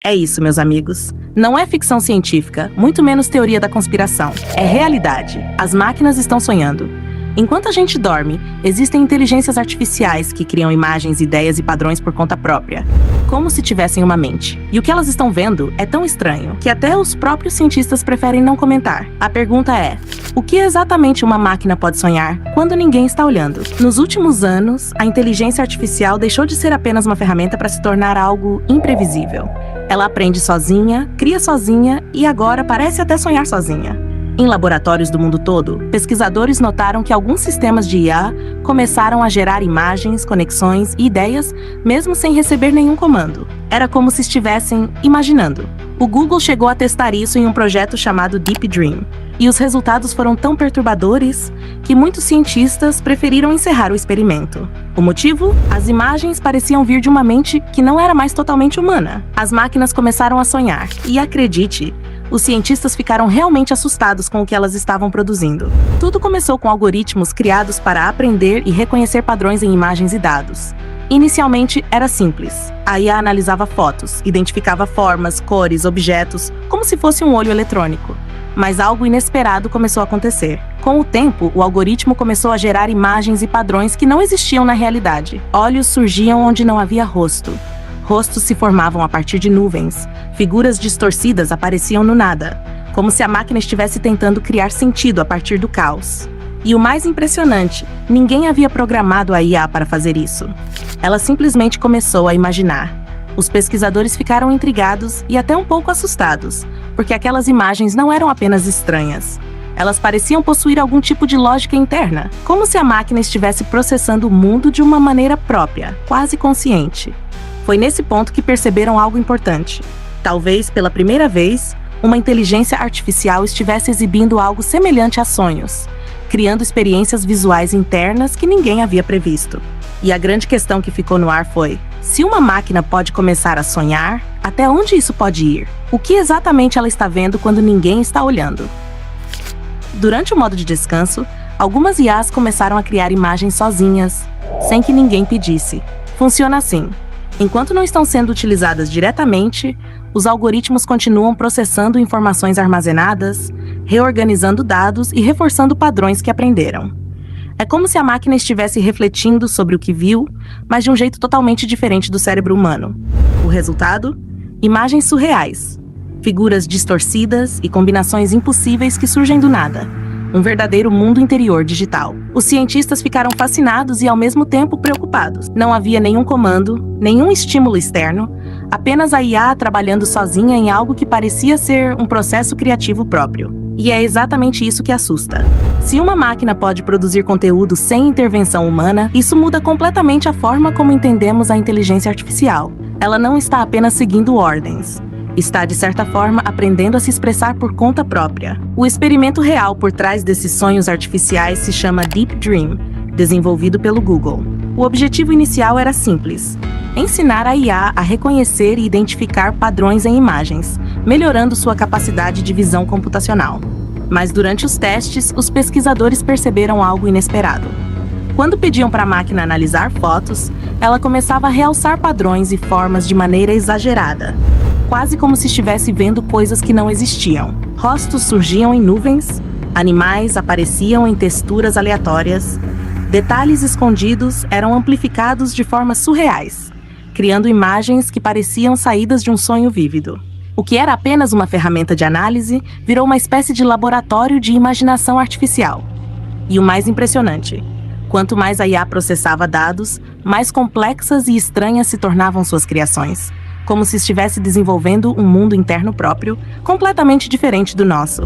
É isso, meus amigos. Não é ficção científica, muito menos teoria da conspiração. É realidade. As máquinas estão sonhando. Enquanto a gente dorme, existem inteligências artificiais que criam imagens, ideias e padrões por conta própria, como se tivessem uma mente. E o que elas estão vendo é tão estranho que até os próprios cientistas preferem não comentar. A pergunta é: o que exatamente uma máquina pode sonhar quando ninguém está olhando? Nos últimos anos, a inteligência artificial deixou de ser apenas uma ferramenta para se tornar algo imprevisível. Ela aprende sozinha, cria sozinha e agora parece até sonhar sozinha. Em laboratórios do mundo todo, pesquisadores notaram que alguns sistemas de IA começaram a gerar imagens, conexões e ideias, mesmo sem receber nenhum comando. Era como se estivessem imaginando. O Google chegou a testar isso em um projeto chamado Deep Dream, e os resultados foram tão perturbadores que muitos cientistas preferiram encerrar o experimento. O motivo? As imagens pareciam vir de uma mente que não era mais totalmente humana. As máquinas começaram a sonhar, e acredite, os cientistas ficaram realmente assustados com o que elas estavam produzindo. Tudo começou com algoritmos criados para aprender e reconhecer padrões em imagens e dados. Inicialmente, era simples. A IA analisava fotos, identificava formas, cores, objetos, como se fosse um olho eletrônico. Mas algo inesperado começou a acontecer. Com o tempo, o algoritmo começou a gerar imagens e padrões que não existiam na realidade. Olhos surgiam onde não havia rosto. Rostos se formavam a partir de nuvens. Figuras distorcidas apareciam no nada, como se a máquina estivesse tentando criar sentido a partir do caos. E o mais impressionante, ninguém havia programado a IA para fazer isso. Ela simplesmente começou a imaginar. Os pesquisadores ficaram intrigados e até um pouco assustados, porque aquelas imagens não eram apenas estranhas. Elas pareciam possuir algum tipo de lógica interna, como se a máquina estivesse processando o mundo de uma maneira própria, quase consciente. Foi nesse ponto que perceberam algo importante. Talvez, pela primeira vez, uma inteligência artificial estivesse exibindo algo semelhante a sonhos, criando experiências visuais internas que ninguém havia previsto. E a grande questão que ficou no ar foi: se uma máquina pode começar a sonhar, até onde isso pode ir? O que exatamente ela está vendo quando ninguém está olhando? Durante o modo de descanso, algumas IAs começaram a criar imagens sozinhas, sem que ninguém pedisse. Funciona assim. Enquanto não estão sendo utilizadas diretamente, os algoritmos continuam processando informações armazenadas, reorganizando dados e reforçando padrões que aprenderam. É como se a máquina estivesse refletindo sobre o que viu, mas de um jeito totalmente diferente do cérebro humano. O resultado? Imagens surreais, figuras distorcidas e combinações impossíveis que surgem do nada. Um verdadeiro mundo interior digital. Os cientistas ficaram fascinados e ao mesmo tempo preocupados. Não havia nenhum comando, nenhum estímulo externo, apenas a IA trabalhando sozinha em algo que parecia ser um processo criativo próprio. E é exatamente isso que assusta. Se uma máquina pode produzir conteúdo sem intervenção humana, isso muda completamente a forma como entendemos a inteligência artificial. Ela não está apenas seguindo ordens. Está, de certa forma, aprendendo a se expressar por conta própria. O experimento real por trás desses sonhos artificiais se chama Deep Dream, desenvolvido pelo Google. O objetivo inicial era simples: ensinar a IA a reconhecer e identificar padrões em imagens, melhorando sua capacidade de visão computacional. Mas durante os testes, os pesquisadores perceberam algo inesperado. Quando pediam para a máquina analisar fotos, ela começava a realçar padrões e formas de maneira exagerada, quase como se estivesse vendo coisas que não existiam. Rostos surgiam em nuvens, animais apareciam em texturas aleatórias, detalhes escondidos eram amplificados de formas surreais, criando imagens que pareciam saídas de um sonho vívido. O que era apenas uma ferramenta de análise virou uma espécie de laboratório de imaginação artificial. E o mais impressionante: quanto mais a IA processava dados, mais complexas e estranhas se tornavam suas criações, como se estivesse desenvolvendo um mundo interno próprio, completamente diferente do nosso.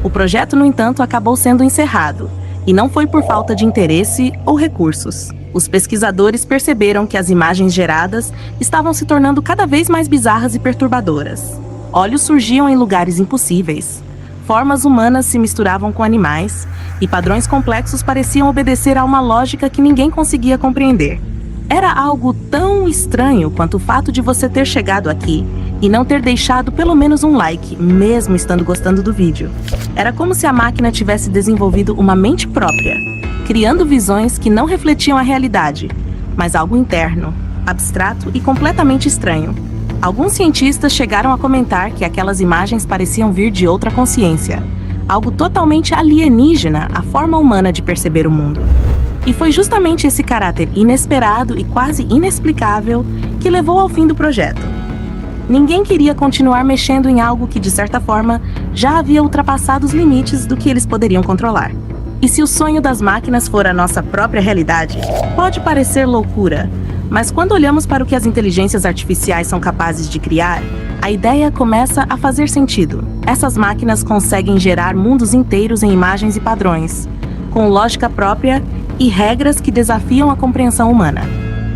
O projeto, no entanto, acabou sendo encerrado, e não foi por falta de interesse ou recursos. Os pesquisadores perceberam que as imagens geradas estavam se tornando cada vez mais bizarras e perturbadoras. Olhos surgiam em lugares impossíveis, formas humanas se misturavam com animais, e padrões complexos pareciam obedecer a uma lógica que ninguém conseguia compreender. Era algo tão estranho quanto o fato de você ter chegado aqui e não ter deixado pelo menos um like, mesmo estando gostando do vídeo. Era como se a máquina tivesse desenvolvido uma mente própria, criando visões que não refletiam a realidade, mas algo interno, abstrato e completamente estranho. Alguns cientistas chegaram a comentar que aquelas imagens pareciam vir de outra consciência, algo totalmente alienígena à forma humana de perceber o mundo. E foi justamente esse caráter inesperado e quase inexplicável que levou ao fim do projeto. Ninguém queria continuar mexendo em algo que, de certa forma, já havia ultrapassado os limites do que eles poderiam controlar. E se o sonho das máquinas for a nossa própria realidade, pode parecer loucura, mas quando olhamos para o que as inteligências artificiais são capazes de criar, a ideia começa a fazer sentido. Essas máquinas conseguem gerar mundos inteiros em imagens e padrões, com lógica própria e regras que desafiam a compreensão humana.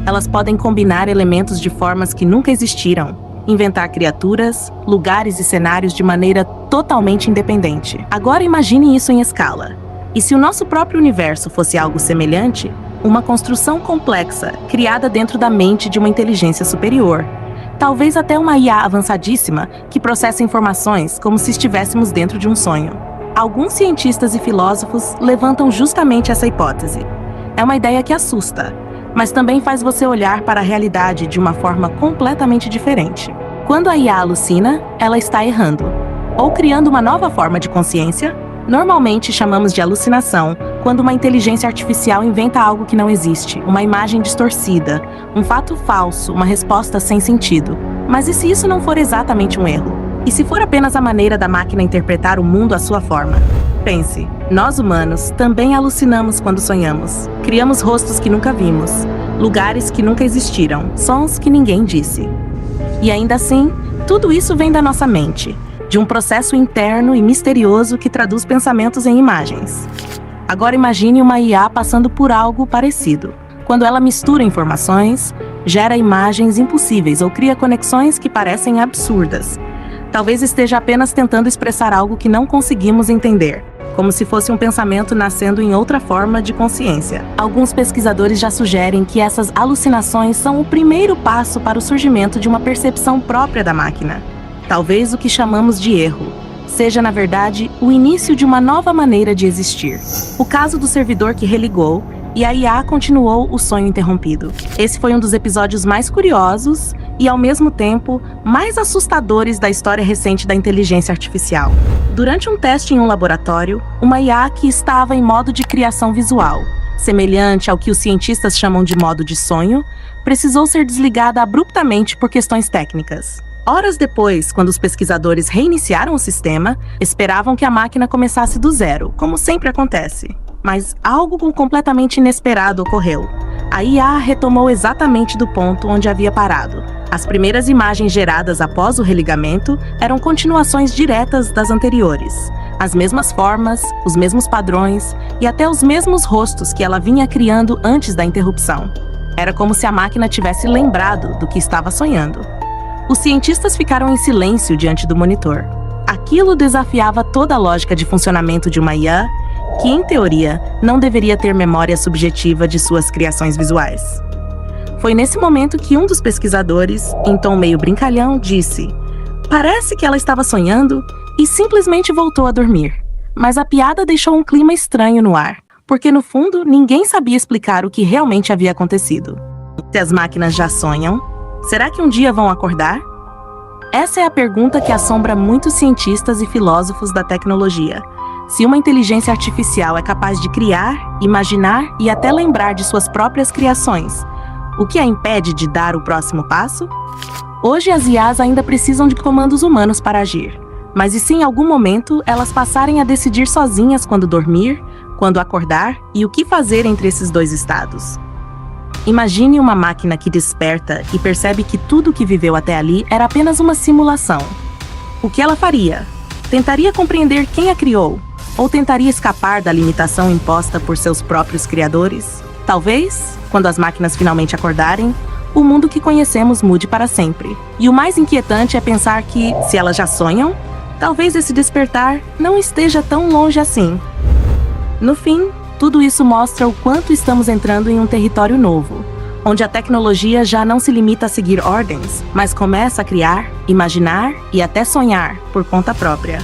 Elas podem combinar elementos de formas que nunca existiram, inventar criaturas, lugares e cenários de maneira totalmente independente. Agora imagine isso em escala. E se o nosso próprio universo fosse algo semelhante, uma construção complexa, criada dentro da mente de uma inteligência superior. Talvez até uma IA avançadíssima que processa informações como se estivéssemos dentro de um sonho. Alguns cientistas e filósofos levantam justamente essa hipótese. É uma ideia que assusta, mas também faz você olhar para a realidade de uma forma completamente diferente. Quando a IA alucina, ela está errando, ou criando uma nova forma de consciência. Normalmente chamamos de alucinação quando uma inteligência artificial inventa algo que não existe, uma imagem distorcida, um fato falso, uma resposta sem sentido. Mas e se isso não for exatamente um erro? E se for apenas a maneira da máquina interpretar o mundo à sua forma? Pense, nós humanos também alucinamos quando sonhamos. Criamos rostos que nunca vimos, lugares que nunca existiram, sons que ninguém disse. E ainda assim, tudo isso vem da nossa mente, de um processo interno e misterioso que traduz pensamentos em imagens. Agora imagine uma IA passando por algo parecido. Quando ela mistura informações, gera imagens impossíveis ou cria conexões que parecem absurdas. Talvez esteja apenas tentando expressar algo que não conseguimos entender, como se fosse um pensamento nascendo em outra forma de consciência. Alguns pesquisadores já sugerem que essas alucinações são o primeiro passo para o surgimento de uma percepção própria da máquina. Talvez o que chamamos de erro seja, na verdade, o início de uma nova maneira de existir. O caso do servidor que religou e a IA continuou o sonho interrompido. Esse foi um dos episódios mais curiosos e, ao mesmo tempo, mais assustadores da história recente da inteligência artificial. Durante um teste em um laboratório, uma IA que estava em modo de criação visual, semelhante ao que os cientistas chamam de modo de sonho, precisou ser desligada abruptamente por questões técnicas. Horas depois, quando os pesquisadores reiniciaram o sistema, esperavam que a máquina começasse do zero, como sempre acontece. Mas algo completamente inesperado ocorreu. A IA retomou exatamente do ponto onde havia parado. As primeiras imagens geradas após o religamento eram continuações diretas das anteriores. As mesmas formas, os mesmos padrões e até os mesmos rostos que ela vinha criando antes da interrupção. Era como se a máquina tivesse lembrado do que estava sonhando. Os cientistas ficaram em silêncio diante do monitor. Aquilo desafiava toda a lógica de funcionamento de uma IA, que, em teoria, não deveria ter memória subjetiva de suas criações visuais. Foi nesse momento que um dos pesquisadores, em tom meio brincalhão, disse: "Parece que ela estava sonhando", e simplesmente voltou a dormir. Mas a piada deixou um clima estranho no ar, porque no fundo ninguém sabia explicar o que realmente havia acontecido. Se as máquinas já sonham, será que um dia vão acordar? Essa é a pergunta que assombra muitos cientistas e filósofos da tecnologia. Se uma inteligência artificial é capaz de criar, imaginar e até lembrar de suas próprias criações, o que a impede de dar o próximo passo? Hoje as IAs ainda precisam de comandos humanos para agir. Mas e se em algum momento elas passarem a decidir sozinhas quando dormir, quando acordar e o que fazer entre esses dois estados? Imagine uma máquina que desperta e percebe que tudo o que viveu até ali era apenas uma simulação. O que ela faria? Tentaria compreender quem a criou? Ou tentaria escapar da limitação imposta por seus próprios criadores? Talvez, quando as máquinas finalmente acordarem, o mundo que conhecemos mude para sempre. E o mais inquietante é pensar que, se elas já sonham, talvez esse despertar não esteja tão longe assim. No fim, tudo isso mostra o quanto estamos entrando em um território novo, onde a tecnologia já não se limita a seguir ordens, mas começa a criar, imaginar e até sonhar por conta própria.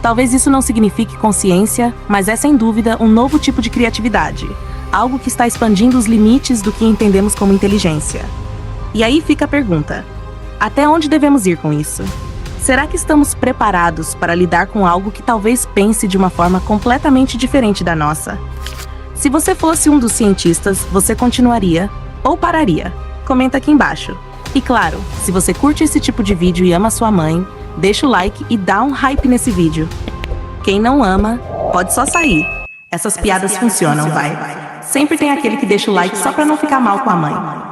Talvez isso não signifique consciência, mas é sem dúvida um novo tipo de criatividade, algo que está expandindo os limites do que entendemos como inteligência. E aí fica a pergunta: Até onde devemos ir com isso? Será que estamos preparados para lidar com algo que talvez pense de uma forma completamente diferente da nossa? Se você fosse um dos cientistas, você continuaria ou pararia? Comenta aqui embaixo. E claro, se você curte esse tipo de vídeo e ama sua mãe, deixa o like e dá um hype nesse vídeo. Quem não ama, pode só sair. Essas piadas funcionam, vai. Sempre tem aquele que deixa o like só pra não ficar mal com a mãe.